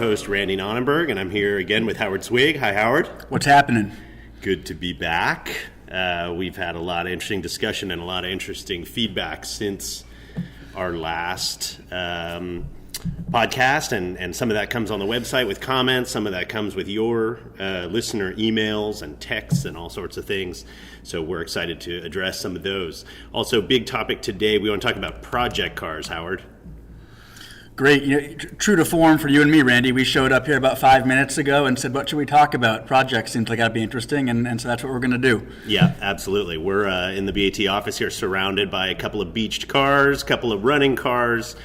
host, Randy Nonnenberg, and I'm here again with Howard Swig. Hi, Howard. What's happening? Good to be back. We've had a lot of interesting discussion and a lot of interesting feedback since our last podcast, and some of that comes on the website with comments, some of that comes with your listener emails and texts and all sorts of things. So we're excited to address some of those. Also, big topic today, we want to talk about project cars, Howard. Great. True to form for you and me, Randy, we showed up here about 5 minutes ago and said, what should we talk about? Projects seems like that'd be interesting, and so that's what we're going to do. Yeah, absolutely. We're in the BaT office here, surrounded by a couple of beached cars, a couple of running cars.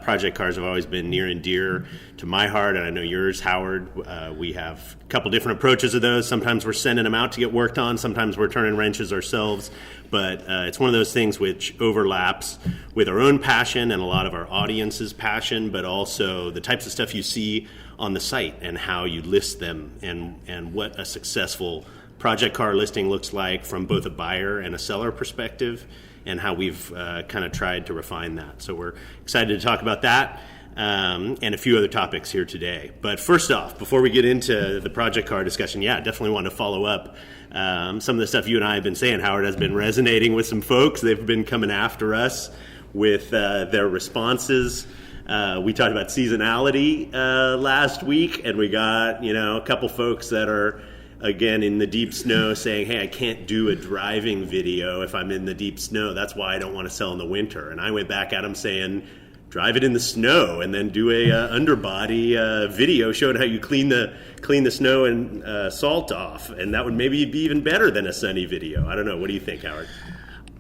Project cars have always been near and dear to my heart, and I know yours, Howard. We have a couple different approaches of those. Sometimes we're sending them out to get worked on. Sometimes we're turning wrenches ourselves. But it's one of those things which overlaps with our own passion and a lot of our audience's passion, but also the types of stuff you see on the site and how you list them and what a successful project car listing looks like from both a buyer and a seller perspective, and how we've kind of tried to refine that. So we're excited to talk about that and a few other topics here today. But first off, before we get into the project car discussion, definitely want to follow up. Some of the stuff you and I have been saying, Howard, has been resonating with some folks. They've been coming after us with their responses. We talked about seasonality last week, and we got a couple folks that are again in the deep snow saying, hey, I can't do a driving video if I'm in the deep snow. That's why I don't want to sell in the winter. And I went back at them saying, drive it in the snow and then do a underbody video showing how you clean the snow and salt off. And that would maybe be even better than a sunny video. I don't know. What do you think, Howard?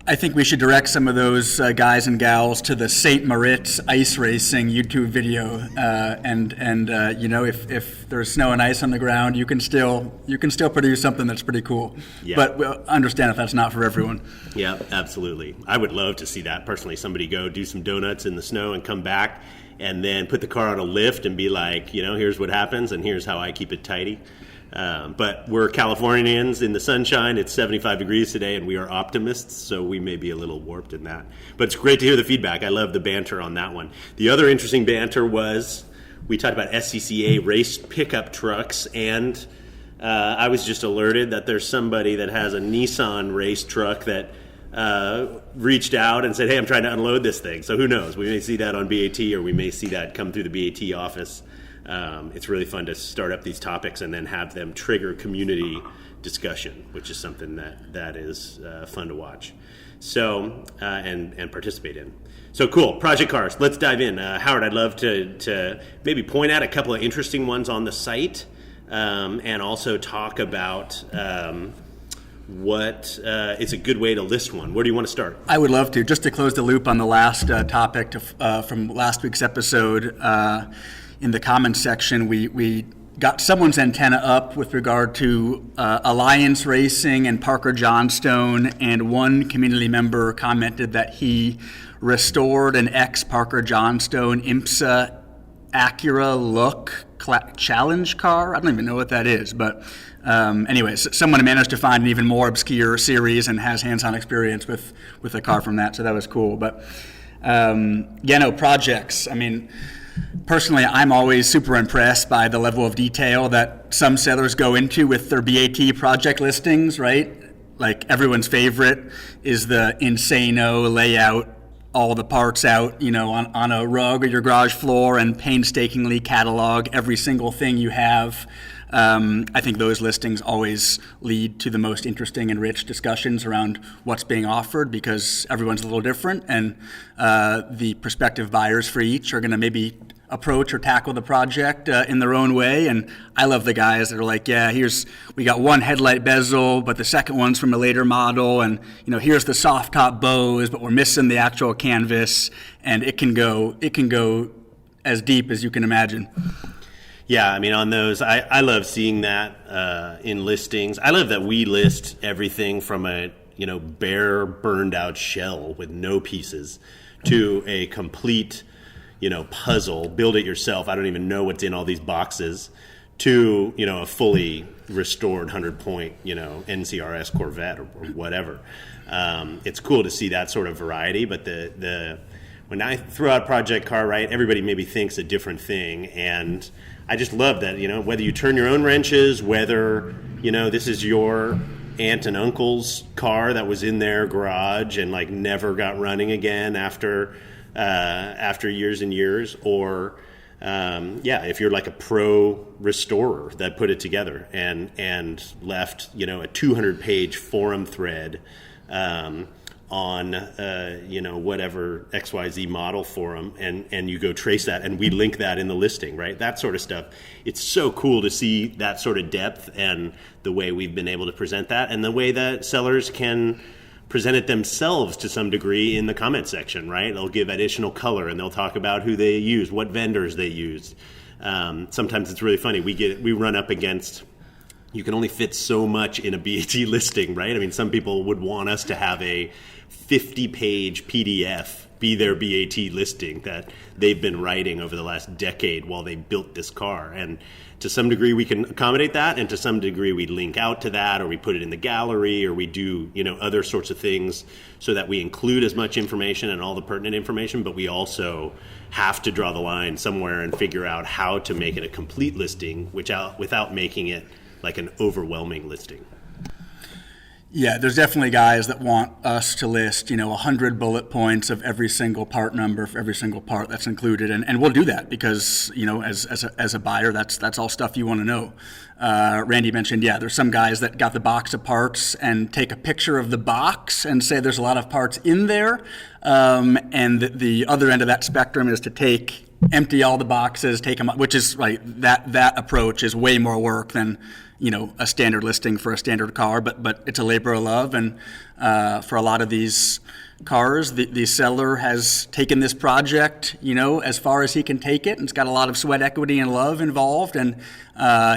I think we should direct some of those guys and gals to the St. Moritz ice racing YouTube video, if there's snow and ice on the ground, you can still produce something that's pretty cool. Yeah. But we'll understand if that's not for everyone. Yeah, absolutely. I would love to see that personally. Somebody go do some donuts in the snow and come back, and then put the car on a lift and be like, here's what happens, and here's how I keep it tidy. But we're Californians in the sunshine. It's 75 degrees today, and we are optimists, so we may be a little warped in that. But it's great to hear the feedback. I love the banter on that one. The other interesting banter was we talked about SCCA race pickup trucks, and I was just alerted that there's somebody that has a Nissan race truck that reached out and said, hey, I'm trying to unload this thing. So who knows? We may see that on BaT, or we may see that come through the BaT office. It's really fun to start up these topics and then have them trigger community discussion, which is something that is fun to watch. So and participate in. So cool, project cars. Let's dive in. Howard, I'd love to maybe point out a couple of interesting ones on the site, and also talk about what is a good way to list one. Where do you want to start? I would love to. Just to close the loop on the last topic from last week's episode. In the comments section, we got someone's antenna up with regard to Alliance Racing and Parker Johnstone, and one community member commented that he restored an ex-Parker Johnstone IMSA Acura Look challenge car. I don't even know what that is, but anyways, someone managed to find an even more obscure series and has hands-on experience with a car from that, so that was cool. But projects. I mean, personally, I'm always super impressed by the level of detail that some sellers go into with their BaT project listings, right? Like everyone's favorite is the insano layout, all the parts out, on a rug or your garage floor, and painstakingly catalog every single thing you have. I think those listings always lead to the most interesting and rich discussions around what's being offered, because everyone's a little different, and the prospective buyers for each are going to maybe approach or tackle the project in their own way. And I love the guys that are like, we got one headlight bezel, but the second one's from a later model, and here's the soft top bows, but we're missing the actual canvas, and it can go as deep as you can imagine. Yeah, I mean, on those, I love seeing that in listings. I love that we list everything from a bare, burned out shell with no pieces to a complete, puzzle. Build it yourself. I don't even know what's in all these boxes. To a fully restored 100-point NCRS Corvette or whatever. It's cool to see that sort of variety, but when I throw out project car, right, everybody maybe thinks a different thing, and I just love that, whether you turn your own wrenches, whether, this is your aunt and uncle's car that was in their garage and like never got running again after years and years, or if you're like a pro restorer that put it together and left, a 200-page forum thread on whatever XYZ model forum, and you go trace that, and we link that in the listing, right? That sort of stuff. It's so cool to see that sort of depth and the way we've been able to present that, and the way that sellers can present it themselves to some degree in the comment section, right? They'll give additional color, and they'll talk about who they use, what vendors they used. Sometimes it's really funny. We run up against, you can only fit so much in a BAT listing, right? I mean, some people would want us to have a 50-page PDF be their BAT listing that they've been writing over the last decade while they built this car. And to some degree, we can accommodate that, and to some degree, we link out to that, or we put it in the gallery, or we do, other sorts of things so that we include as much information and all the pertinent information, but we also have to draw the line somewhere and figure out how to make it a complete listing without making it like an overwhelming listing. Yeah, there's definitely guys that want us to list, 100 bullet points of every single part number for every single part that's included, and we'll do that because, as a buyer, that's all stuff you want to know. Randy mentioned, there's some guys that got the box of parts and take a picture of the box and say there's a lot of parts in there, and the other end of that spectrum is to empty all the boxes, take them up, which is right. That approach is way more work than a standard listing for a standard car, but it's a labor of love, and for a lot of these cars, the seller has taken this project, as far as he can take it, and it's got a lot of sweat equity and love involved, and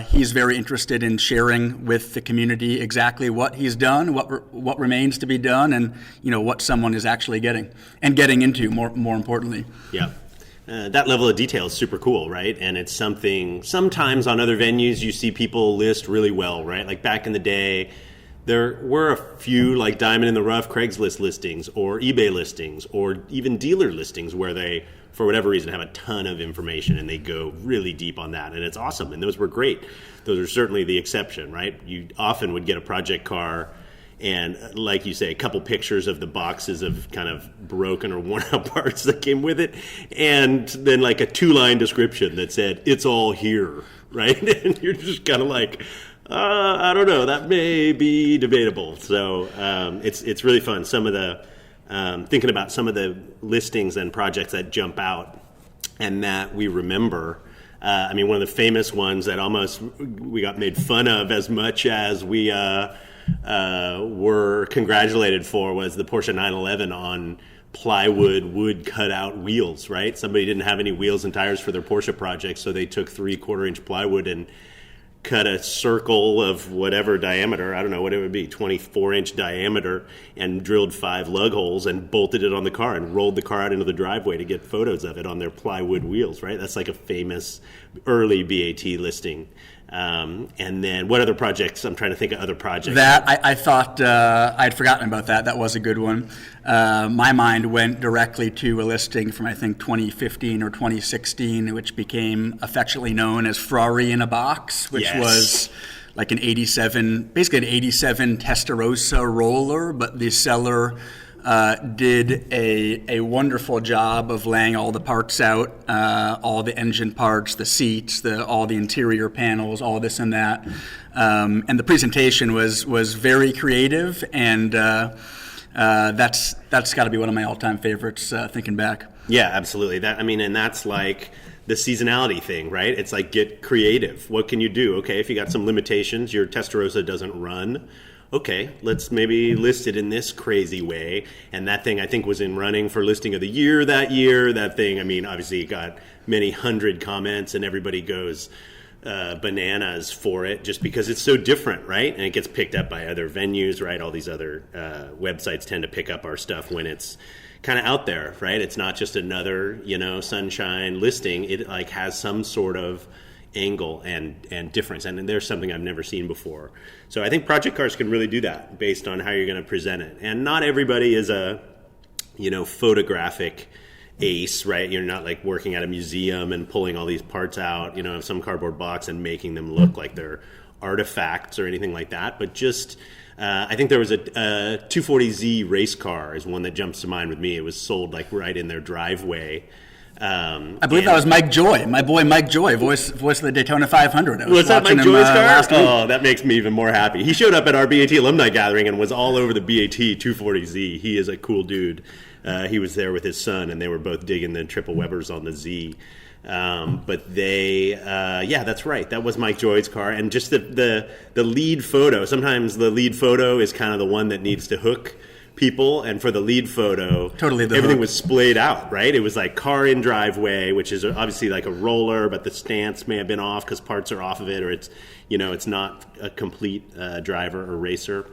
he's very interested in sharing with the community exactly what he's done, what remains to be done, and what someone is actually getting into more importantly. Yeah. That level of detail is super cool, right? And it's something, sometimes on other venues you see people list really well, right? Like back in the day, there were a few like diamond in the rough Craigslist listings or eBay listings or even dealer listings where they, for whatever reason, have a ton of information and they go really deep on that. And it's awesome. And those were great. Those are certainly the exception, right? You often would get a project car and, like you say, a couple pictures of the boxes of kind of broken or worn out parts that came with it, and then like a 2-line description that said, "It's all here," right? And you're just kind of like, I don't know, that may be debatable. So it's really fun. Some of the thinking about some of the listings and projects that jump out and that we remember. One of the famous ones that almost we got made fun of as much as we were congratulated for was the Porsche 911 on plywood wood cutout wheels, right? Somebody didn't have any wheels and tires for their Porsche project, so they took 3/4-inch plywood and cut a circle of whatever diameter, I don't know what it would be, 24-inch diameter, and drilled 5 lug holes and bolted it on the car and rolled the car out into the driveway to get photos of it on their plywood wheels, right? That's like a famous early BAT listing. And then what other projects? I'm trying to think of other projects. That, I thought I'd forgotten about that. That was a good one. My mind went directly to a listing from, I think, 2015 or 2016, which became affectionately known as Ferrari in a Box, which was like basically an 87 Testarossa roller, but the seller did a wonderful job of laying all the parts out, all the engine parts, the seats, all the interior panels, all this and that. And the presentation was very creative, and that's got to be one of my all-time favorites, thinking back. Yeah, absolutely. And that's like the seasonality thing, right? It's like, get creative. What can you do? Okay, if you got some limitations, your Testarossa doesn't run. Okay, let's maybe list it in this crazy way. And that thing, I think, was in running for listing of the year that year. That thing, obviously it got many hundred comments and everybody goes bananas for it just because it's so different, right? And it gets picked up by other venues, right? All these other websites tend to pick up our stuff when it's kind of out there, right? It's not just another, sunshine listing. It like has some sort of angle and difference, and there's something I've never seen before. So I think project cars can really do that based on how you're going to present it. And not everybody is a photographic ace, right? You're not like working at a museum and pulling all these parts out, of some cardboard box and making them look like they're artifacts or anything like that. But just, I think there was a 240Z race car is one that jumps to mind with me. It was sold like right in their driveway. I believe that was Mike Joy, my boy Mike Joy, voice of the Daytona 500. Was that Mike Joy's car? Oh, that makes me even more happy. He showed up at our BAT alumni gathering and was all over the BAT 240Z. He is a cool dude. He was there with his son, and they were both digging the triple Webers on the Z. But they, that's right. That was Mike Joy's car, and just the lead photo. Sometimes the lead photo is kind of the one that needs to hook people, and for the lead photo, everything was splayed out, right? It was like car in driveway, which is obviously like a roller, but the stance may have been off because parts are off of it, or it's not a complete driver or racer.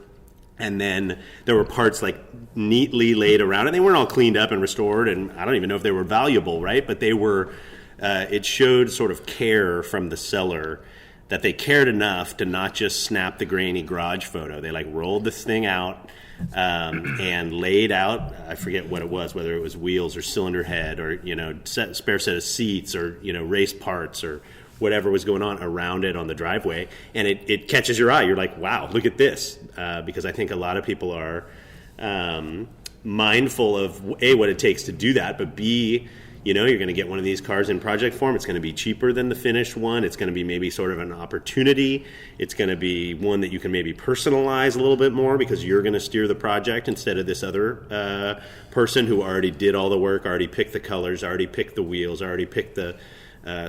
And then there were parts like neatly laid around, and they weren't all cleaned up and restored, and I don't even know if they were valuable, right? But they were, it showed sort of care from the seller, that they cared enough to not just snap the grainy garage photo. They like rolled this thing out and laid out, I forget what it was, whether it was wheels or cylinder head or, spare set of seats or, race parts or whatever was going on around it on the driveway. And it catches your eye. You're like, wow, look at this. Because I think a lot of people are mindful of, A, what it takes to do that, but B, you're going to get one of these cars in project form. It's going to be cheaper than the finished one. It's going to be maybe sort of an opportunity. It's going to be one that you can maybe personalize a little bit more because you're going to steer the project instead of this other person who already did all the work, already picked the colors, already picked the wheels, already picked the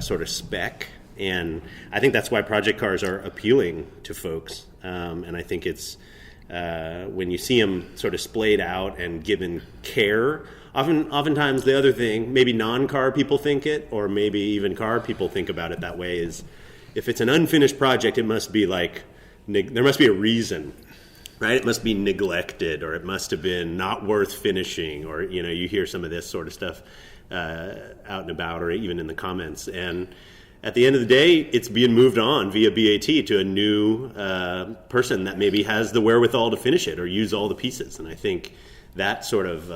sort of spec. And I think that's why project cars are appealing to folks. And I think it's when you see them sort of splayed out and given care. Oftentimes the other thing, maybe non-car people think it, or maybe even car people think about it that way, is if it's an unfinished project, it must be like, there must be a reason, right? It must be neglected, or it must have been not worth finishing, or, you hear some of this sort of stuff out and about, or even in the comments. And at the end of the day, it's being moved on via BAT to a new person that maybe has the wherewithal to finish it or use all the pieces. And I think that sort of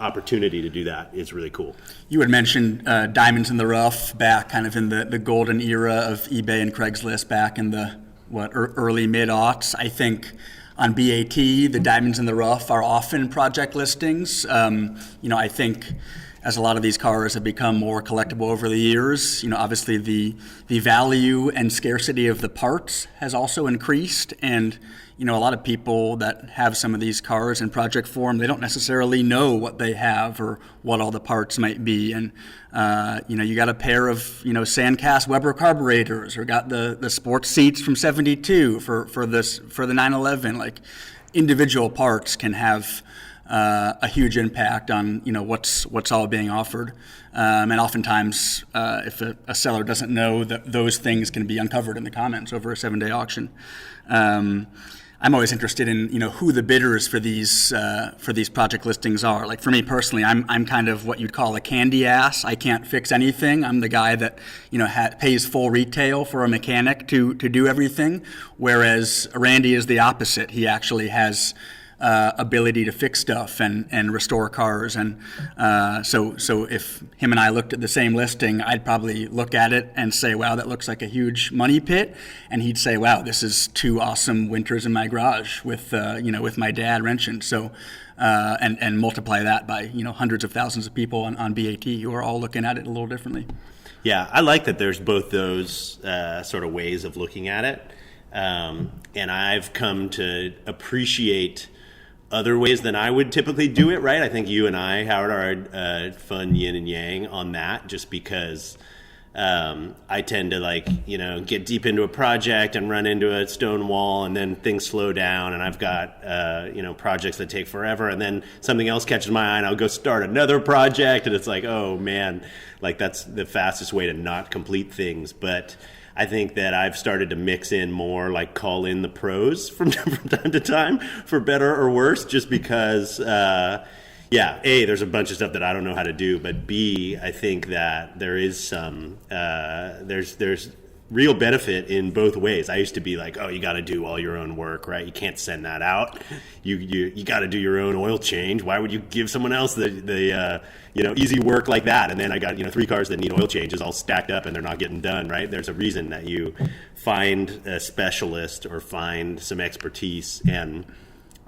opportunity to do that is really cool. You had mentioned diamonds in the rough back kind of in the golden era of eBay and Craigslist back in the early mid-aughts. I think on BAT, the diamonds in the rough are often project listings. I think as a lot of these cars have become more collectible over the years, obviously the value and scarcity of the parts has also increased. And, a lot of people that have some of these cars in project form, they don't necessarily know what they have or what all the parts might be. And, you got a pair of, Sandcast Weber carburetors, or got the sports seats from 72 for the 911. Like, individual parts can have a huge impact on what's all being offered, and oftentimes if a seller doesn't know, that those things can be uncovered in the comments over a 7-day auction. I'm always interested in who the bidders for these project listings are. Like for me personally, I'm kind of what you'd call a candy ass. I can't fix anything. I'm the guy that pays full retail for a mechanic to do everything, whereas Randy is the opposite. He actually has ability to fix stuff and restore cars, and so if him and I looked at the same listing, I'd probably look at it and say, wow, that looks like a huge money pit, and he'd say, wow, this is 2 awesome winters in my garage with my dad wrenching. So and multiply that by hundreds of thousands of people on BAT who are all looking at it a little differently. Yeah, I like that there's both those sort of ways of looking at it, and I've come to appreciate other ways than I would typically do it, right? I think you and I, Howard, are fun yin and yang on that, just because I tend to get deep into a project and run into a stone wall, and then things slow down, and I've got projects that take forever, and then something else catches my eye and I'll go start another project, and it's like, oh man, like that's the fastest way to not complete things. But I think that I've started to mix in more, like call in the pros from time to time, for better or worse, just because, A, there's a bunch of stuff that I don't know how to do, but B, I think that there is some, there's real benefit in both ways. I used to be like, oh, you got to do all your own work, right? You can't send that out. You got to do your own oil change. Why would you give someone else the easy work like that? And then I got 3 cars that need oil changes all stacked up and they're not getting done, right? There's a reason that you find a specialist or find some expertise and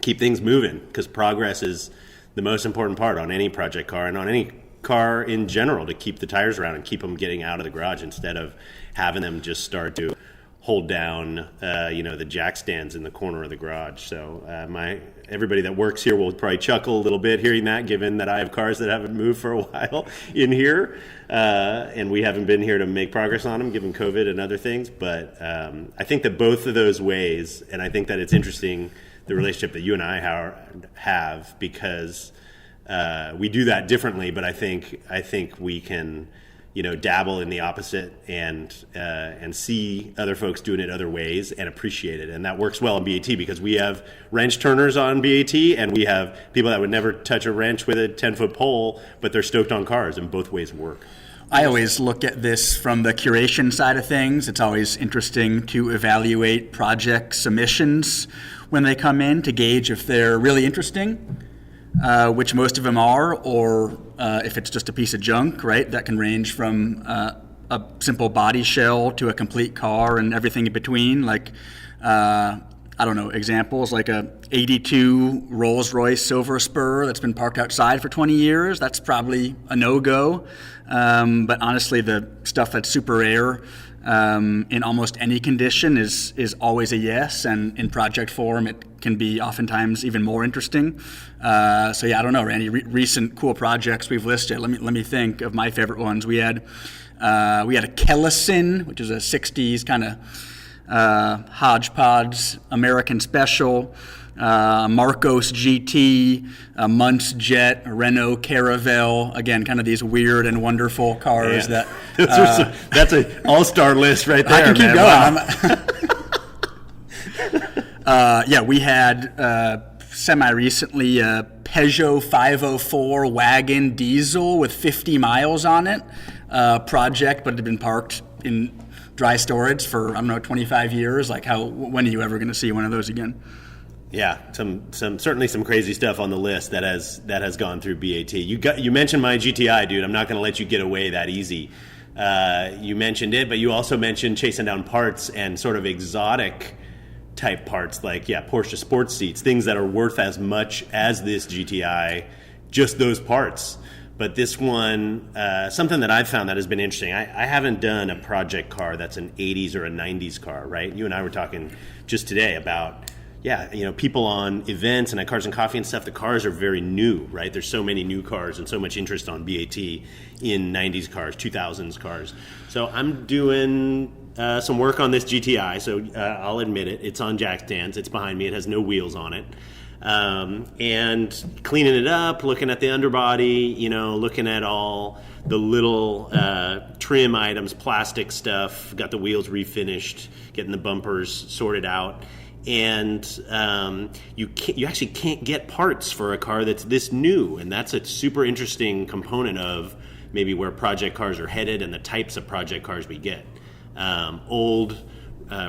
keep things moving, because progress is the most important part on any project car and on any car in general, to keep the tires around and keep them getting out of the garage instead of having them just start to hold down the jack stands in the corner of the garage. So everybody that works here will probably chuckle a little bit hearing that, given that I have cars that haven't moved for a while in here, and we haven't been here to make progress on them given COVID and other things. But I think that both of those ways, and I think that it's interesting the relationship that you and I have, because we do that differently, but I think we can dabble in the opposite and see other folks doing it other ways and appreciate it. And that works well in BAT, because we have wrench turners on BAT, and we have people that would never touch a wrench with a 10-foot pole, but they're stoked on cars, and both ways work. I always look at this from the curation side of things. It's always interesting to evaluate project submissions when they come in to gauge if they're really interesting, which most of them are, or if it's just a piece of junk, right? That can range from a simple body shell to a complete car and everything in between. Like, examples like a 82 Rolls-Royce Silver Spur that's been parked outside for 20 years. That's probably a no-go. But honestly, the stuff that's super rare in almost any condition is always a yes, and in project form it can be oftentimes even more interesting. I don't know, Randy. Recent cool projects we've listed. Let me think of my favorite ones. We had a Kellison, which is a '60s kind of hodgepodge American special. Marcos GT, a Muntz Jet, a Renault Caravelle. Again, kind of these weird and wonderful cars that. That's an all-star list right there. I can keep going. We had semi-recently a Peugeot 504 wagon diesel with 50 miles on it. Project, but it had been parked in dry storage for 25 years. Like, when are you ever going to see one of those again? Yeah, certainly some crazy stuff on the list that has gone through BAT. You mentioned my GTI, dude. I'm not going to let you get away that easy. You mentioned it, but you also mentioned chasing down parts and sort of exotic type parts, like Porsche sports seats, things that are worth as much as this GTI, just those parts. But this one, something that I've found that has been interesting, I haven't done a project car that's an 80s or a 90s car, right? You and I were talking just today about, people on events and at Cars and Coffee and stuff, the cars are very new, right? There's so many new cars and so much interest on BAT in 90s cars, 2000s cars. So I'm doing some work on this GTI, so I'll admit it. It's on jack stands. It's behind me. It has no wheels on it. And cleaning it up, looking at the underbody, looking at all the little trim items, plastic stuff, got the wheels refinished, getting the bumpers sorted out. And you actually can't get parts for a car that's this new, and that's a super interesting component of maybe where project cars are headed and the types of project cars we get. Old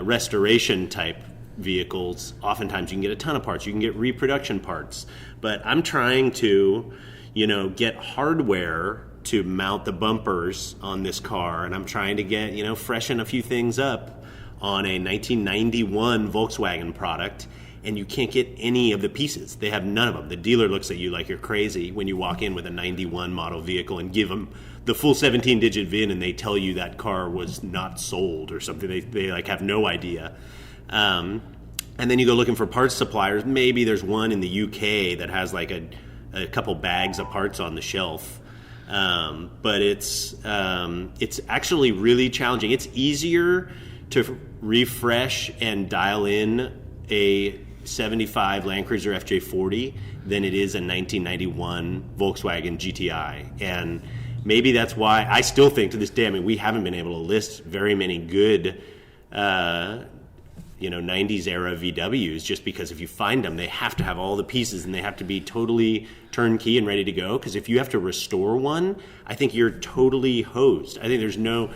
restoration type vehicles, oftentimes you can get a ton of parts. You can get reproduction parts, but I'm trying to, get hardware to mount the bumpers on this car, and I'm trying to get, freshen a few things up on a 1991 Volkswagen product, and you can't get any of the pieces. They have none of them. The dealer looks at you like you're crazy when you walk in with a 91 model vehicle and give them the full 17-digit VIN, and they tell you that car was not sold or something. They have no idea. And then you go looking for parts suppliers. Maybe there's one in the UK that has like a couple bags of parts on the shelf. But it's actually really challenging. It's easier to refresh and dial in a 75 Land Cruiser FJ40 than it is a 1991 Volkswagen GTI. And maybe that's why I still think to this day, we haven't been able to list very many good 90s era VWs, just because if you find them, they have to have all the pieces and they have to be totally turnkey and ready to go. Because if you have to restore one, I think you're totally hosed. I think there's no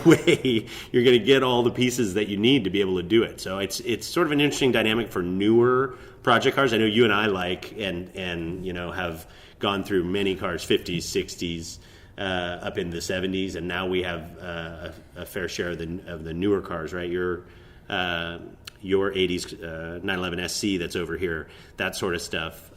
way you're going to get all the pieces that you need to be able to do it. So it's sort of an interesting dynamic for newer project cars. I know you and I like and have gone through many cars, 50s, 60s, up in the 70s, and now we have a fair share of the newer cars, right? Your 80s 911 SC that's over here, that sort of stuff.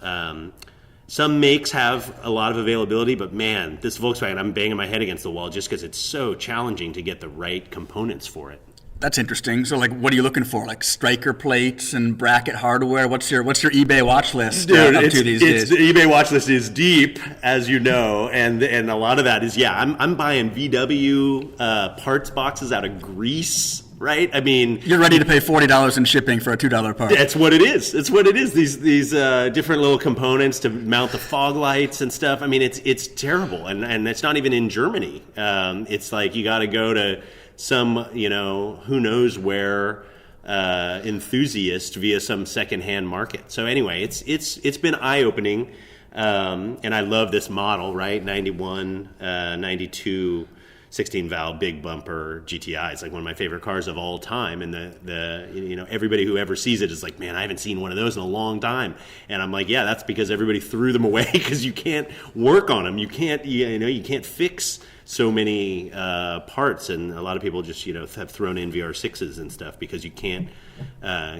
Some makes have a lot of availability, but man, this Volkswagen, I'm banging my head against the wall just because it's so challenging to get the right components for it. That's interesting. So, like, what are you looking for? Like striker plates and bracket hardware? What's your eBay watch list Dude, up to these days? The eBay watch list is deep, as you know, and a lot of that is I'm buying VW parts boxes out of Greece. Right? I mean, you're ready to pay $40 in shipping for a $2 part. That's what it is. It's what it is. These different little components to mount the fog lights and stuff. I mean, it's terrible, and it's not even in Germany. It's like you got to go to some who knows where enthusiast via some secondhand market. So anyway, it's been eye opening, and I love this model. Right, 91, 92. 16 valve big bumper GTI. It's like one of my favorite cars of all time, and the everybody who ever sees it is like, man, I haven't seen one of those in a long time. And I'm like, yeah, that's because everybody threw them away because you can't work on them. You can't you can't fix so many parts, and a lot of people just have thrown in VR6s and stuff because you can't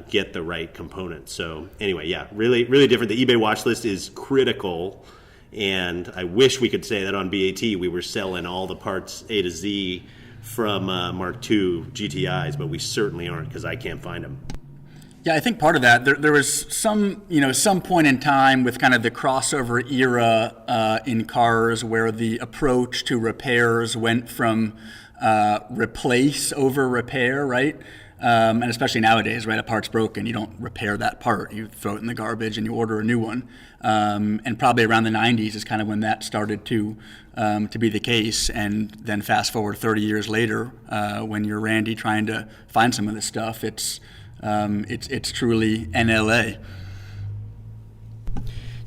get the right components. So anyway, yeah, really really different. The eBay watch list is critical. And I wish we could say that on BAT we were selling all the parts A to Z from Mark II GTIs, but we certainly aren't because I can't find them. Yeah, I think part of that, there was some point in time with kind of the crossover era in cars where the approach to repairs went from replace over repair, right? And especially nowadays, right? A part's broken, you don't repair that part. You throw it in the garbage and you order a new one. And probably around the 90s is kind of when that started to be the case. And then fast forward 30 years later, when you're Randy trying to find some of this stuff, it's truly NLA.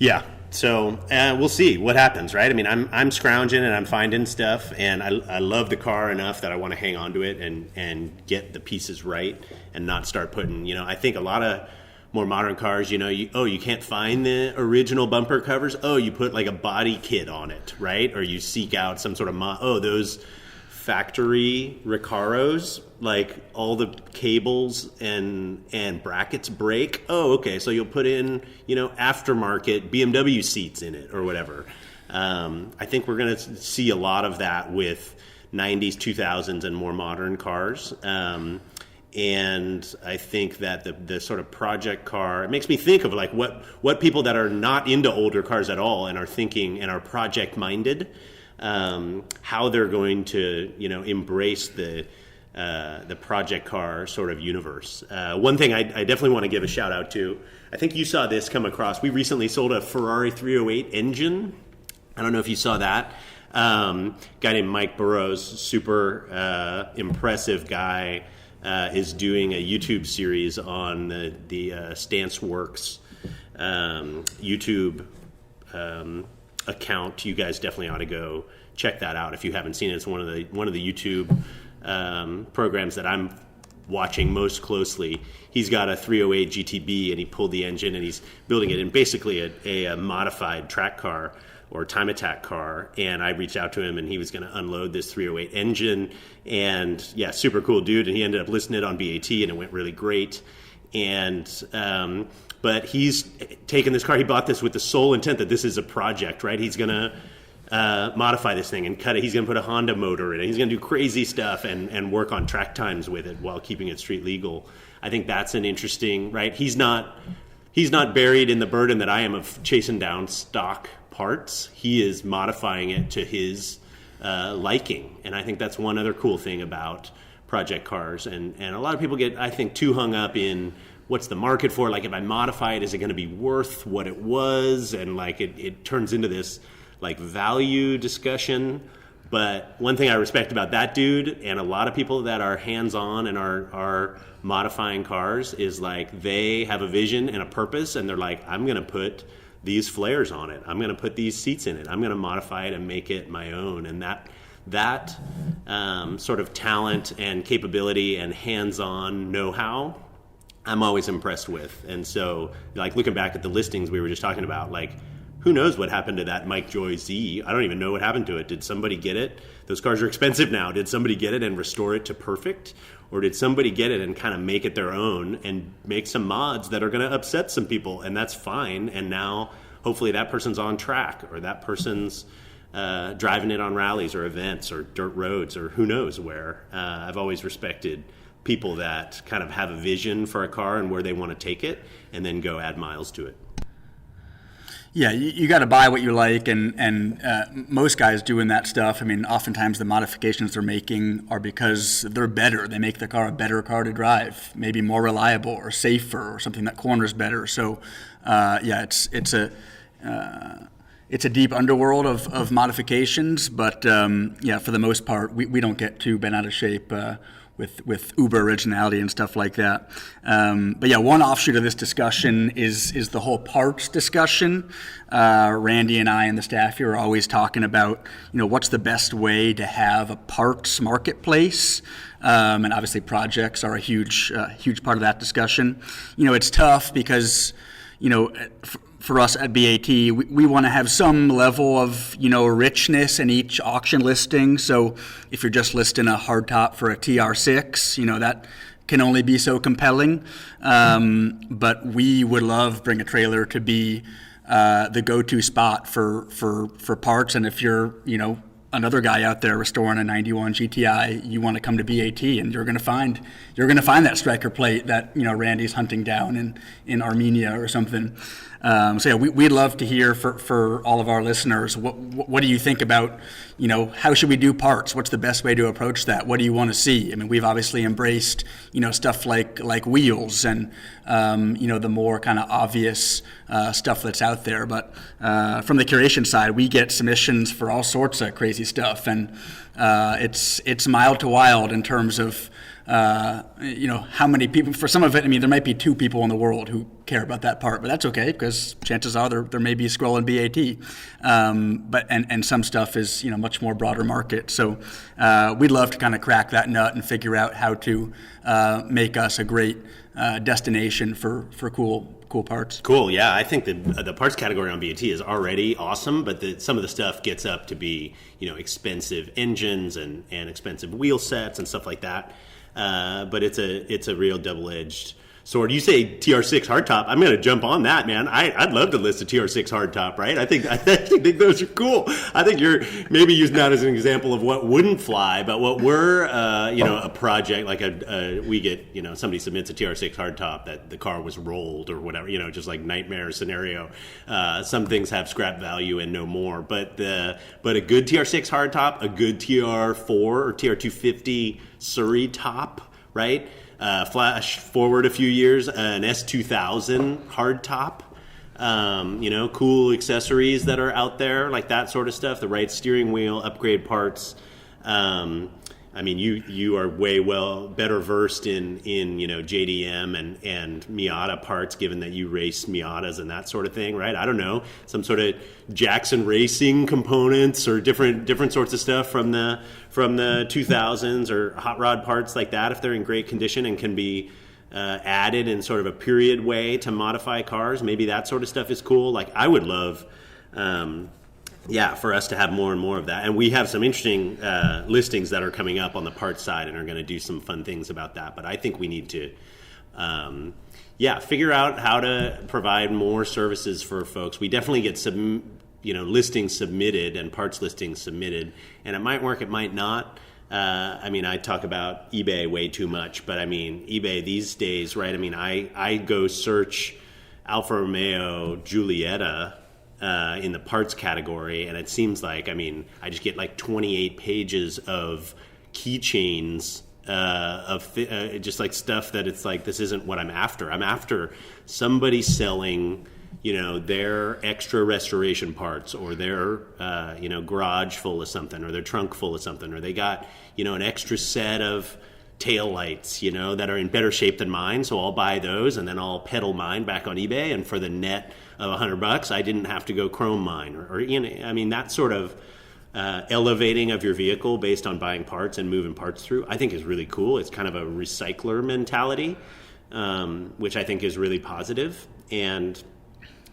Yeah. So we'll see what happens, right? I mean, I'm scrounging and I'm finding stuff, and I love the car enough that I want to hang on to it and get the pieces right and not start putting, I think a lot of more modern cars, you can't find the original bumper covers. Oh, you put like a body kit on it, right? Or you seek out some sort of, those factory Recaros, like all the cables and brackets break. Oh, okay. So you'll put in, aftermarket BMW seats in it or whatever. I think we're going to see a lot of that with 90s, 2000s and more modern cars. And I think that the sort of project car, it makes me think of like what people that are not into older cars at all and are thinking and are project minded, how they're going to, embrace the project car sort of universe. One thing I definitely want to give a shout out to, I think you saw this come across. We recently sold a Ferrari 308 engine. I don't know if you saw that. Guy named Mike Burrows, super impressive guy, is doing a YouTube series on the Stance Works YouTube account. You guys definitely ought to go check that out if you haven't seen it. It's one of the YouTube programs that I'm watching most closely. He's got a 308 GTB and he pulled the engine and he's building it in basically a modified track car or time attack car. And I reached out to him and he was going to unload this 308 engine. And yeah, super cool dude. And he ended up listing it on BAT and it went really great. And but he's taken this car. He bought this with the sole intent that this is a project, right? He's going to modify this thing and cut it. He's going to put a Honda motor in it. He's going to do crazy stuff and work on track times with it while keeping it street legal. I think that's an interesting, right? He's not buried in the burden that I am of chasing down stock parts. He is modifying it to his liking. And I think that's one other cool thing about project cars. And a lot of people get, I think, too hung up in what's the market for? Like, if I modify it, is it going to be worth what it was? And like it turns into this like value discussion. But one thing I respect about that dude and a lot of people that are hands-on and are modifying cars is like they have a vision and a purpose, and they're like, I'm going to put these flares on it. I'm going to put these seats in it. I'm going to modify it and make it my own. And that sort of talent and capability and hands-on know-how, I'm always impressed with. And so, like, looking back at the listings we were just talking about, like, who knows what happened to that Mike Joy Z? I don't even know what happened to it. Did somebody get it? Those cars are expensive now. Did somebody get it and restore it to perfect? Or did somebody get it and kind of make it their own and make some mods that are going to upset some people? And that's fine. And now, hopefully, that person's on track, or that person's driving it on rallies or events or dirt roads or who knows where. I've always respected people that kind of have a vision for a car and where they want to take it and then go add miles to it. Yeah, you got to buy what you like, and most guys doing that stuff, I mean, oftentimes the modifications they're making are because they're better. They make the car a better car to drive, maybe more reliable or safer or something that corners better. So, it's a deep underworld of modifications, but for the most part, we don't get too bent out of shape with uber originality and stuff like that. One offshoot of this discussion is the whole parts discussion. Randy and I and the staff here are always talking about, what's the best way to have a parts marketplace. And obviously projects are a huge part of that discussion. It's tough because, for us at BaT, we want to have some level of, richness in each auction listing. So if you're just listing a hardtop for a TR6, that can only be so compelling. But we would love Bring a Trailer to be the go-to spot for parts. And if you're, another guy out there restoring a 91 GTI, you want to come to BaT, and you're going to find that striker plate that Randy's hunting down in Armenia or something. We'd love to hear for all of our listeners. What do you think about how should we do parts? What's the best way to approach that? What do you want to see? I mean, we've obviously embraced stuff like wheels and the more kind of obvious stuff that's out there. But from the curation side, we get submissions for all sorts of crazy stuff, and it's mild to wild in terms of how many people. For some of it, I mean, there might be 2 people in the world who care about that part, but that's okay because chances are there may be a scroll in BaT. But some stuff is much more broader market. So we'd love to kind of crack that nut and figure out how to make us a great destination for cool parts. Cool, yeah. I think the parts category on BaT is already awesome, but some of the stuff gets up to be expensive engines and expensive wheel sets and stuff like that. But it's a real double-edged sword. You say TR6 hardtop, I'm going to jump on that, man. I'd love to list a TR6 hardtop, right? I think those are cool. I think you're maybe using that as an example of what wouldn't fly, but what were a project like we get somebody submits a TR6 hardtop that the car was rolled or whatever, just like nightmare scenario. Some things have scrap value and no more, but a good TR6 hardtop, a good TR4 or TR250 Surrey top, right? Flash forward a few years, an S2000 hardtop, cool accessories that are out there, like that sort of stuff, the right steering wheel, upgrade parts. I mean, you are way better versed in JDM and Miata parts, given that you race Miatas and that sort of thing, right? I don't know, some sort of Jackson Racing components or different sorts of stuff from the 2000s or hot rod parts like that, if they're in great condition and can be added in sort of a period way to modify cars. Maybe that sort of stuff is cool. Like I would love. For us to have more and more of that. And we have some interesting listings that are coming up on the parts side and are going to do some fun things about that. But I think we need to, figure out how to provide more services for folks. We definitely get listings submitted and parts listings submitted. And it might work, it might not. I talk about eBay way too much. But, eBay these days, right? I go search Alfa Romeo Giulietta in the parts category, and it seems like, I just get like 28 pages of keychains of just like stuff that it's like, this isn't what I'm after. I'm after somebody selling their extra restoration parts, or their garage full of something, or their trunk full of something, or they got an extra set of tail lights that are in better shape than mine, so I'll buy those and then I'll peddle mine back on eBay, and for the net of $100 I didn't have to go chrome mine, or that sort of elevating of your vehicle based on buying parts and moving parts through, I think is really cool. It's kind of a recycler mentality, which I think is really positive. And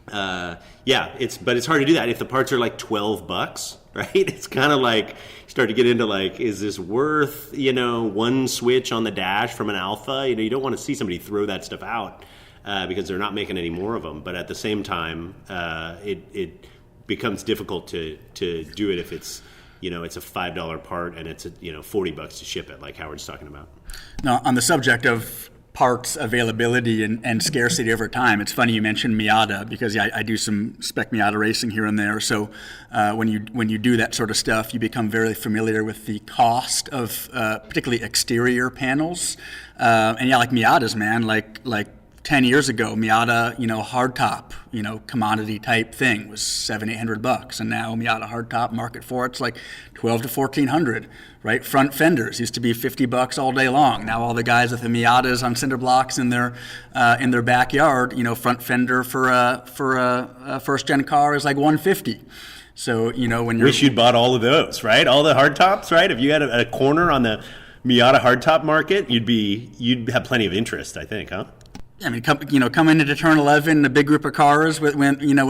it's hard to do that if the parts are like $12, right? It's kind of like you start to get into like, is this worth one switch on the dash from an Alpha? You don't want to see somebody throw that stuff out because they're not making any more of them. But at the same time, it becomes difficult to do it if it's it's a $5 part and it's $40 to ship it, like Howard's talking about. Now, on the subject of parts availability and scarcity over time, it's funny you mentioned Miata, because I do some spec Miata racing here and there. So when you do that sort of stuff, you become very familiar with the cost of particularly exterior panels. And like Miatas, man, like 10 years ago, Miata, hardtop, commodity type thing was $700-800, and now Miata hardtop market for it's like $1,200 to $1,400, right? Front fenders used to be $50 all day long. Now all the guys with the Miatas on cinder blocks in their backyard, front fender for a first gen car is like $150. So when you're wish you'd bought all of those, right? All the hardtops, right? If you had a corner on the Miata hardtop market, you'd have plenty of interest, I think, huh? I mean, come into turn 11, a big group of cars. When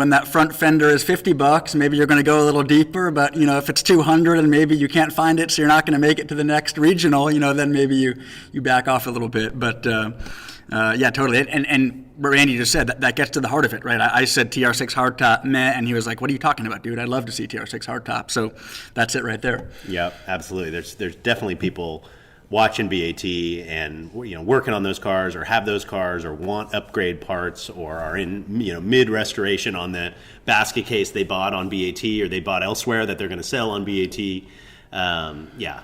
that front fender is $50, maybe you're going to go a little deeper. But if it's $200 and maybe you can't find it, so you're not going to make it to the next regional, then maybe you back off a little bit. But totally. And what Randy just said, that gets to the heart of it, right? I said TR6 hardtop, meh, and he was like, "What are you talking about, dude? I'd love to see TR6 hardtop." So that's it right there. Yeah, absolutely. There's definitely people watching BAT and working on those cars, or have those cars, or want upgrade parts, or are in mid restoration on the basket case they bought on BAT or they bought elsewhere that they're going to sell on BAT.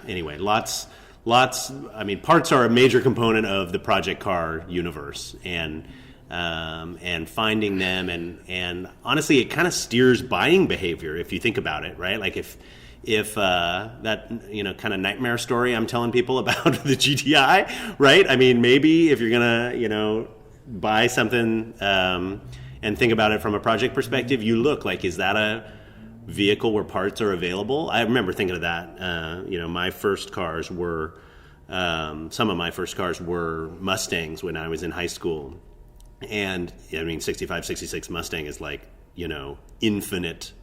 Anyway, lots. I mean, parts are a major component of the project car universe, and finding them, and honestly, it kind of steers buying behavior if you think about it, right? Like if that kind of nightmare story I'm telling people about the GTI, right? I mean, maybe if you're gonna buy something and think about it from a project perspective, you look like, is that a vehicle where parts are available? I remember thinking of that. My first cars were some of my first cars were Mustangs when I was in high school, and 65, 66 Mustang is like infinite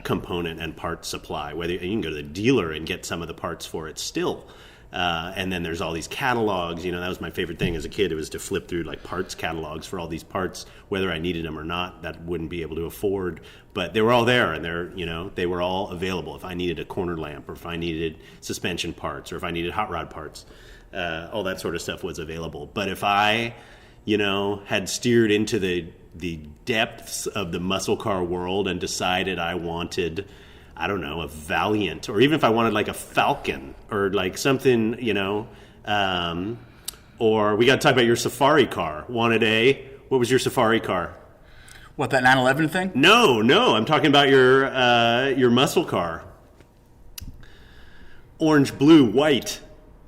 component and part supply. Whether you can go to the dealer and get some of the parts for it still, and then there's all these catalogs. That was my favorite thing as a kid. It was to flip through like parts catalogs for all these parts, whether I needed them or not. That wouldn't be able to afford, but they were all there, and they were all available. If I needed a corner lamp, or if I needed suspension parts, or if I needed hot rod parts, all that sort of stuff was available. But if I had steered into the depths of the muscle car world and decided I wanted, a Valiant, or even if I wanted like a Falcon, or like something, or we got to talk about your safari car. What was your safari car? What, that 911 thing? No, I'm talking about your muscle car. Orange, blue, white.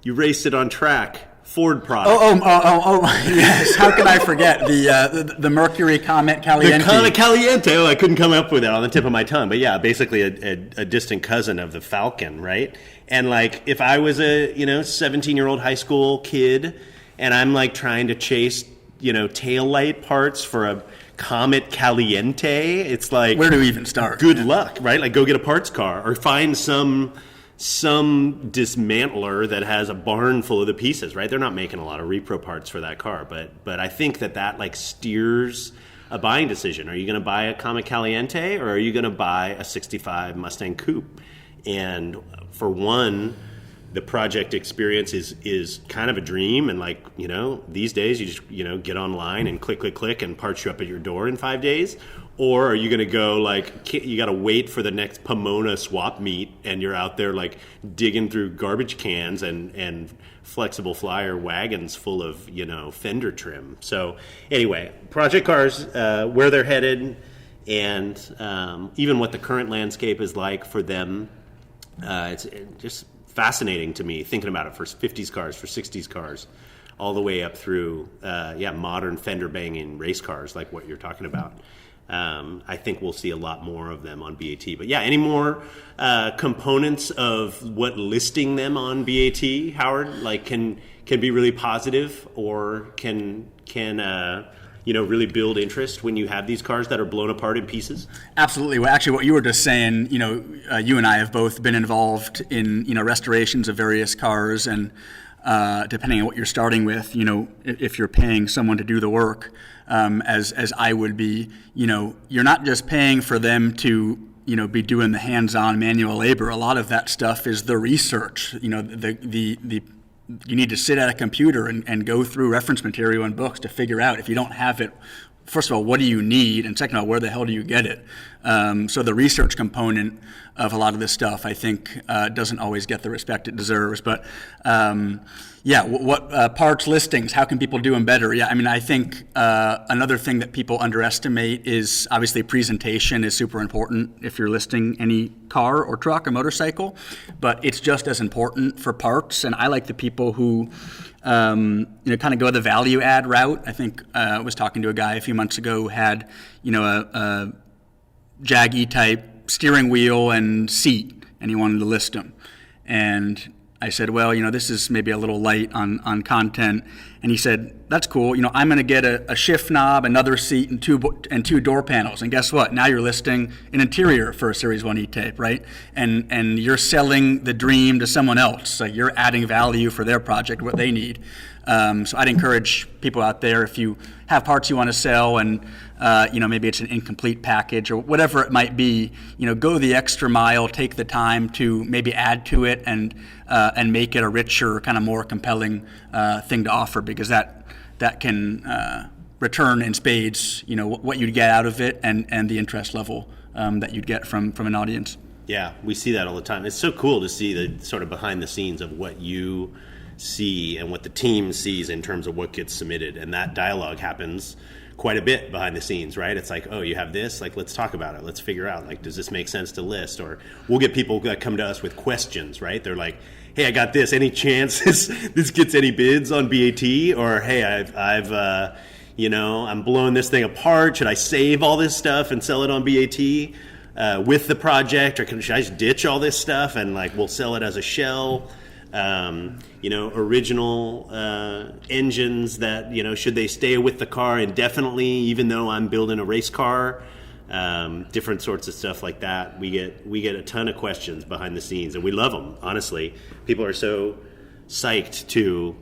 You raced it on track. Ford product. Oh, yes. How could I forget the Mercury Comet Caliente? The Comet Caliente. Oh, I couldn't come up with that on the tip of my tongue. But yeah, basically a distant cousin of the Falcon, right? And like, if I was a 17-year-old high school kid, and I'm like trying to chase tail light parts for a Comet Caliente, it's like, where do we even start? Good luck, right? Like, go get a parts car, or find some dismantler that has a barn full of the pieces, right? They're not making a lot of repro parts for that car, but I think that like steers a buying decision. Are you going to buy a Comet Caliente, or are you going to buy a 65 Mustang Coupe? And for one, the project experience is kind of a dream, and like, these days you just get online and click and parts you up at your door in 5 days. Or are you going to go like, you got to wait for the next Pomona swap meet and you're out there like digging through garbage cans and flexible flyer wagons full of, fender trim. So anyway, project cars, where they're headed, and even what the current landscape is like for them. It's just fascinating to me thinking about it for 50s cars, for 60s cars, all the way up through, modern fender banging race cars like what you're talking about. I think we'll see a lot more of them on BAT. But any more components of what listing them on BAT, Howard, like can be really positive, or can really build interest when you have these cars that are blown apart in pieces? Absolutely. Well, actually, what you were just saying, you and I have both been involved in, restorations of various cars, and depending on what you're starting with, if you're paying someone to do the work, as I would be, you're not just paying for them to, be doing the hands-on manual labor. A lot of that stuff is the research. You need to sit at a computer and go through reference material and books to figure out, if you don't have it, first of all, what do you need? And second of all, where the hell do you get it? So the research component of a lot of this stuff, I think, doesn't always get the respect it deserves. But what parts listings, how can people do them better? I think another thing that people underestimate is obviously presentation is super important if you're listing any car or truck or motorcycle, but it's just as important for parts. And I like the people who kind of go the value add route. I think I was talking to a guy a few months ago who had, a Jag type steering wheel and seat, and he wanted to list them. And I said, well, this is maybe a little light on content. And he said, that's cool. I'm going to get a shift knob, another seat, and two door panels. And guess what? Now you're listing an interior for a Series 1 E-Tape, right? And you're selling the dream to someone else. So you're adding value for their project, what they need. So I'd encourage people out there, if you have parts you want to sell and maybe it's an incomplete package or whatever it might be, go the extra mile, take the time to maybe add to it and make it a richer, kind of more compelling thing to offer, because that can return in spades, what you'd get out of it and the interest level that you'd get from an audience. Yeah, we see that all the time. It's so cool to see the sort of behind the scenes of what you see and what the team sees in terms of what gets submitted, and that dialogue happens quite a bit behind the scenes, right? It's like, oh, you have this, like, let's talk about it, let's figure out, like, does this make sense to list? Or we'll get people that come to us with questions, right? They're like, hey, I got this, any chance this gets any bids on BAT? Or hey, I'm blowing this thing apart, should I save all this stuff and sell it on BAT with the project, or should I just ditch all this stuff and like we'll sell it as a shell? Original engines that, should they stay with the car indefinitely, even though I'm building a race car? Different sorts of stuff like that. We get a ton of questions behind the scenes, and we love them. Honestly, people are so psyched to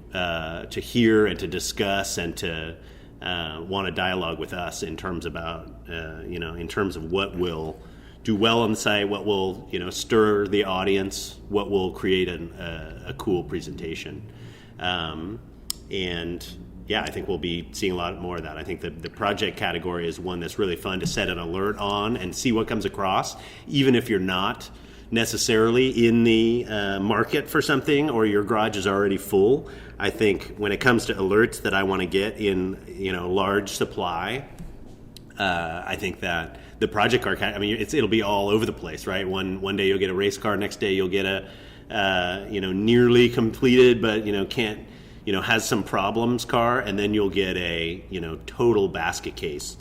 hear and to discuss and to want to dialogue with us in terms of what will do well on the site, what will stir the audience, what will create a cool presentation, and I think we'll be seeing a lot more of that. I think the project category is one that's really fun to set an alert on and see what comes across, even if you're not necessarily in the market for something or your garage is already full. I think when it comes to alerts that I want to get in large supply, I think that the project car, it'll be all over the place, right? One day you'll get a race car, next day you'll get a nearly completed but can't has some problems car, and then you'll get a total basket case.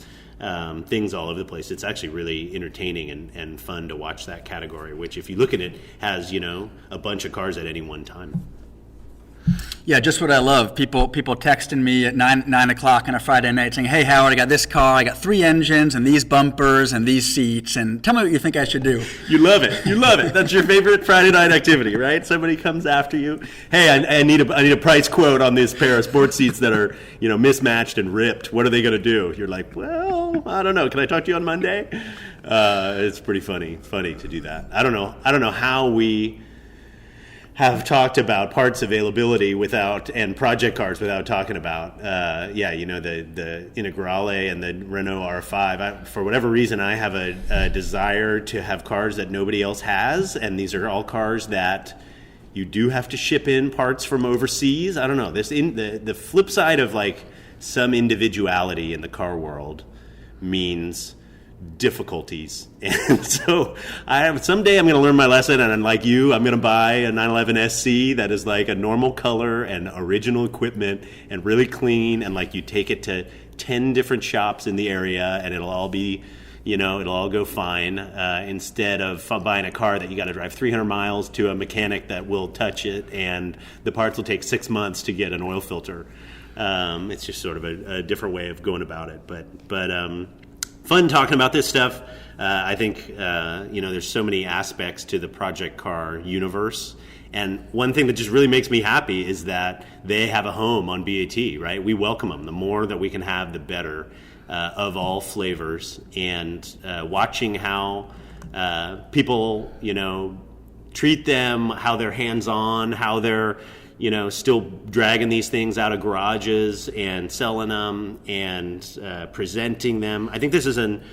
Things all over the place. It's actually really entertaining and fun to watch that category, which if you look at it has a bunch of cars at any one time. Yeah, just what I love. People texting me at 9 o'clock on a Friday night saying, hey, Howard, I got this car, I got 3 engines and these bumpers and these seats, and tell me what you think I should do. You love it. That's your favorite Friday night activity, right? Somebody comes after you. Hey, I need a price quote on this pair of sports seats that are, mismatched and ripped. What are they going to do? You're like, well, I don't know. Can I talk to you on Monday? It's pretty funny to do that. I don't know how have talked about parts availability and project cars without talking about, the Integrale and the Renault R5. For whatever reason, I have a desire to have cars that nobody else has, and these are all cars that you do have to ship in parts from overseas. I don't know. The flip side of like some individuality in the car world means difficulties, and so someday I'm going to learn my lesson, and like you, I'm going to buy a 911 SC that is like a normal color and original equipment and really clean, and like you take it to 10 different shops in the area and it'll all be, it'll all go fine, instead of buying a car that you got to drive 300 miles to a mechanic that will touch it, and the parts will take 6 months to get an oil filter. It's just sort of a different way of going about it, but fun talking about this stuff. I think, there's so many aspects to the project car universe. And one thing that just really makes me happy is that they have a home on BAT, right? We welcome them. The more that we can have, the better, of all flavors. And watching how people, treat them, how they're hands-on, how they're still dragging these things out of garages and selling them and presenting them. I think this is an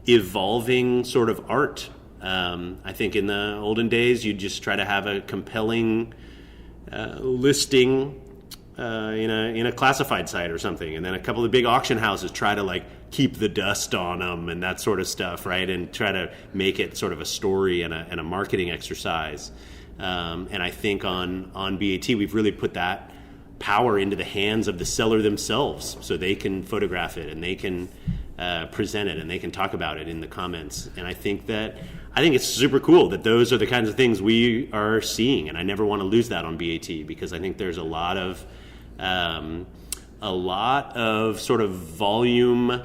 evolving sort of art. I think in the olden days, you'd just try to have a compelling listing in a classified site or something, and then a couple of big auction houses try to like keep the dust on them and that sort of stuff, right? And try to make it sort of a story and a marketing exercise. And I think on BAT, we've really put that power into the hands of the seller themselves, so they can photograph it and they can present it and they can talk about it in the comments. And I think it's super cool that those are the kinds of things we are seeing, and I never want to lose that on BAT, because I think there's a lot of sort of volume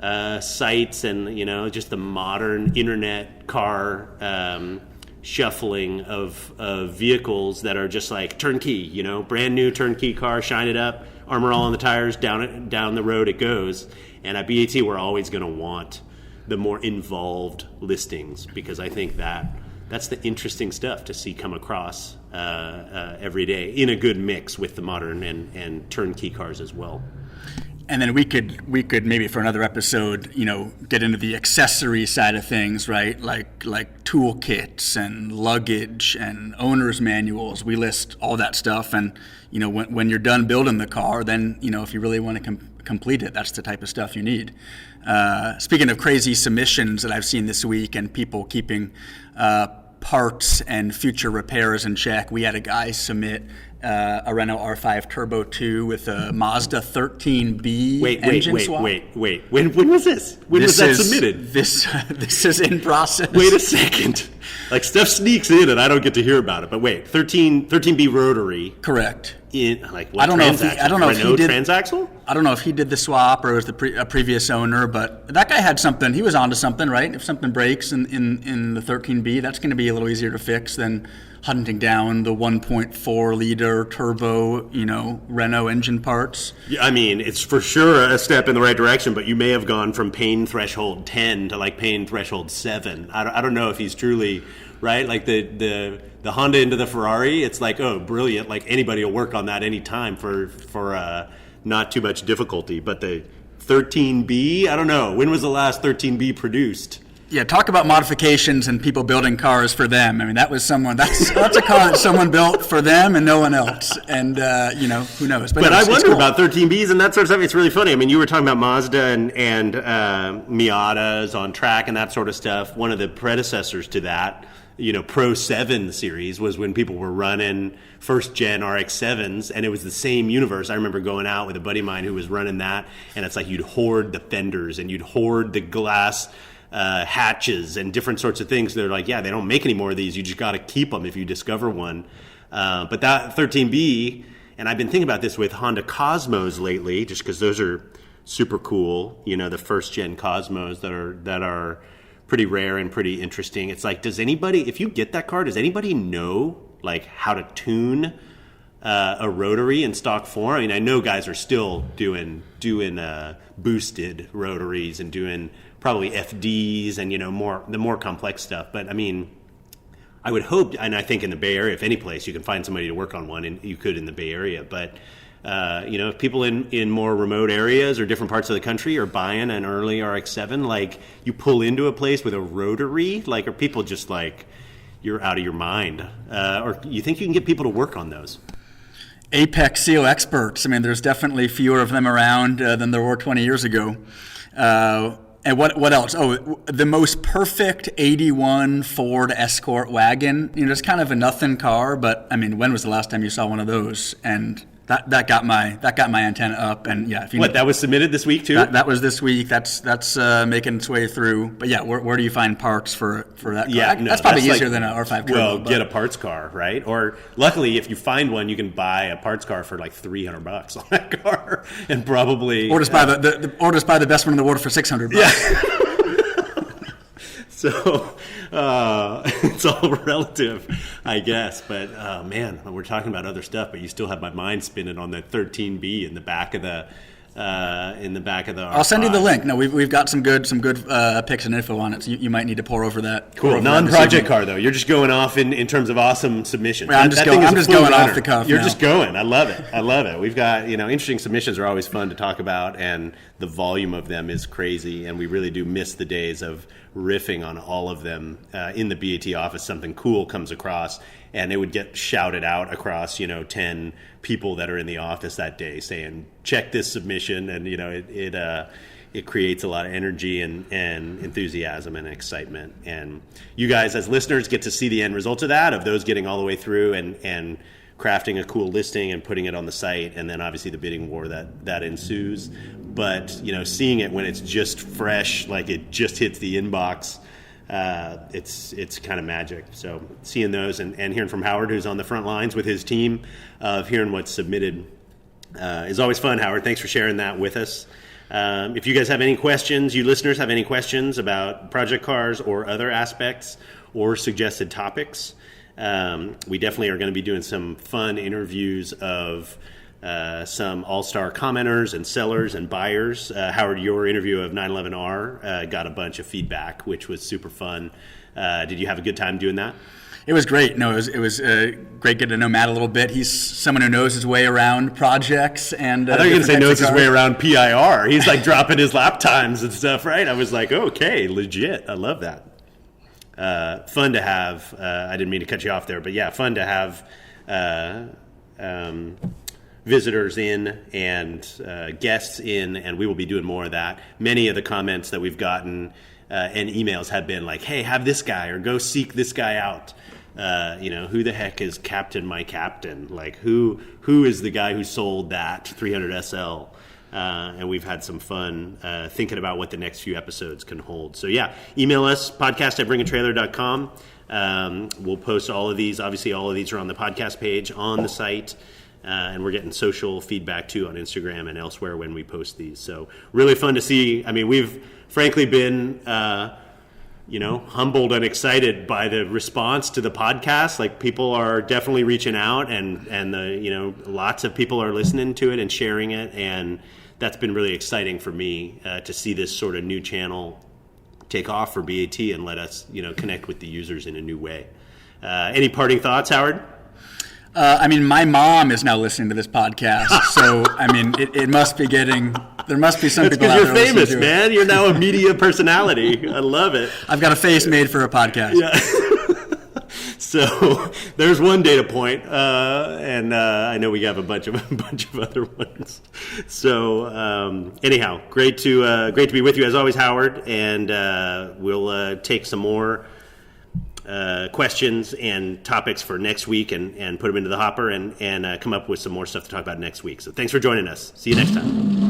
sites and just the modern internet car shuffling of vehicles that are just like turnkey, brand new turnkey car, shine it up, armor all on the tires, down the road it goes. And at BAT, we're always going to want the more involved listings, because I think that's the interesting stuff to see come across every day in a good mix with the modern and turnkey cars as well. And then we could maybe for another episode, get into the accessory side of things, right? Like toolkits and luggage and owner's manuals. We list all that stuff, and when you're done building the car, then if you really want to complete it, that's the type of stuff you need. Speaking of crazy submissions that I've seen this week and people keeping parts and future repairs in check, we had a guy submit a Renault R5 Turbo 2 with a Mazda 13B engine swap. Wait. When was this? When was that submitted? This is in process. Wait a second. Like, stuff sneaks in and I don't get to hear about it. But wait, 13B rotary. Correct. In like what transaxle? I don't know if he did transaxle. I don't know if he did the swap or it was a previous owner, but that guy had something. He was onto something, right? If something breaks in the 13B, that's going to be a little easier to fix than hunting down the 1.4 liter turbo, Renault engine parts. Yeah, I mean, it's for sure a step in the right direction, but you may have gone from pain threshold 10 to like pain threshold 7. I don't know if he's truly right. Like the Honda into the Ferrari, it's like, oh, brilliant. Like anybody will work on that anytime for not too much difficulty. But the 13B, I don't know. When was the last 13B produced? Yeah, talk about modifications and people building cars for them. I mean, that's a car that someone built for them and no one else. And, who knows? But I wonder about 13Bs and that sort of stuff. It's really funny. I mean, you were talking about Mazda and Miatas on track and that sort of stuff. One of the predecessors to that, Pro 7 series was when people were running first-gen RX-7s, and it was the same universe. I remember going out with a buddy of mine who was running that, and it's like you'd hoard the fenders and you'd hoard the glass hatches and different sorts of things. They're like, yeah, they don't make any more of these. You just got to keep them if you discover one. But that 13B, and I've been thinking about this with Honda Cosmos lately, just because those are super cool. The first-gen Cosmos that are pretty rare and pretty interesting. It's like, if you get that car, does anybody know like how to tune a rotary in stock form? I mean, I know guys are still doing boosted rotaries and doing probably FDs and the more complex stuff. But I mean, I would hope, and I think in the Bay Area, if any place you can find somebody to work on one, and you could in the Bay Area. But if people in more remote areas or different parts of the country are buying an early RX-7, like you pull into a place with a rotary, like are people just like you're out of your mind, or you think you can get people to work on those? Apex SEAL experts. I mean, there's definitely fewer of them around than there were 20 years ago. And what else? Oh, the most perfect 81 Ford Escort wagon. It's kind of a nothing car, but I mean, when was the last time you saw one of those? And that got my antenna up. And yeah, that was submitted this week too. That was this week. That's making its way through. But yeah, where do you find parts for that car? Yeah, that's probably easier than an R5 Turbo. Well, get a parts car, right? Or luckily, if you find one, you can buy a parts car for like $300 on that car, and probably or just buy the best one in the world for $600. Yeah. So it's all relative, I guess. But man, we're talking about other stuff, but you still have my mind spinning on the 13B in the back of the R5. I'll send you the link. No, we've got some good pics and info on it. So you might need to pour over that. Cool. Non-project car though. You're just going off in terms of awesome submissions. Yeah, I'm just going off the cuff. You're just going. I love it. We've got interesting submissions are always fun to talk about, and the volume of them is crazy. And we really do miss the days of riffing on all of them in the BaT office. Something cool comes across, and it would get shouted out across 10 people that are in the office that day saying, check this submission, and it creates a lot of energy and enthusiasm and excitement. And you guys as listeners get to see the end result of that, of those getting all the way through and crafting a cool listing and putting it on the site, and then obviously the bidding war that ensues. But seeing it when it's just fresh, like it just hits the inbox, it's kind of magic. So seeing those and hearing from Howard, who's on the front lines with his team of hearing what's submitted, is always fun. Howard, thanks for sharing that with us. If you guys have any questions, you listeners have any questions about project cars or other aspects or suggested topics, we definitely are going to be doing some fun interviews of some all-star commenters and sellers and buyers. Howard, your interview of 911R got a bunch of feedback, which was super fun. Did you have a good time doing that? It was great. No, it was great getting to know Matt a little bit. He's someone who knows his way around projects. And I thought you were going to say knows his way around PIR. He's like dropping his lap times and stuff, right? I was like, okay, legit. I love that. Fun to have. I didn't mean to cut you off there, but yeah, fun to have visitors in and guests in, and we will be doing more of that. Many of the comments that we've gotten and emails have been like, hey, have this guy, or go seek this guy out. Who the heck is Captain My Captain? Like, who is the guy who sold that 300 SL? And we've had some fun thinking about what the next few episodes can hold. So yeah, email us, podcast@bringatrailer.com. We'll post all of these. Obviously, all of these are on the podcast page on the site. And we're getting social feedback too on Instagram and elsewhere when we post these. So really fun to see. I mean, we've frankly been, humbled and excited by the response to the podcast. Like, people are definitely reaching out, and lots of people are listening to it and sharing it. And that's been really exciting for me to see this sort of new channel take off for BaT and let us, connect with the users in a new way. Any parting thoughts, Howard? My mom is now listening to this podcast, so it must be getting. There must be some That's people out there. Because you're famous, man. You're now a media personality. I love it. I've got a face made for a podcast. Yeah. So there's one data point, and I know we have a bunch of other ones. So anyhow, great to be with you as always, Howard, and we'll take some more questions and topics for next week and put them into the hopper and come up with some more stuff to talk about next week. So thanks for joining us. See you next time.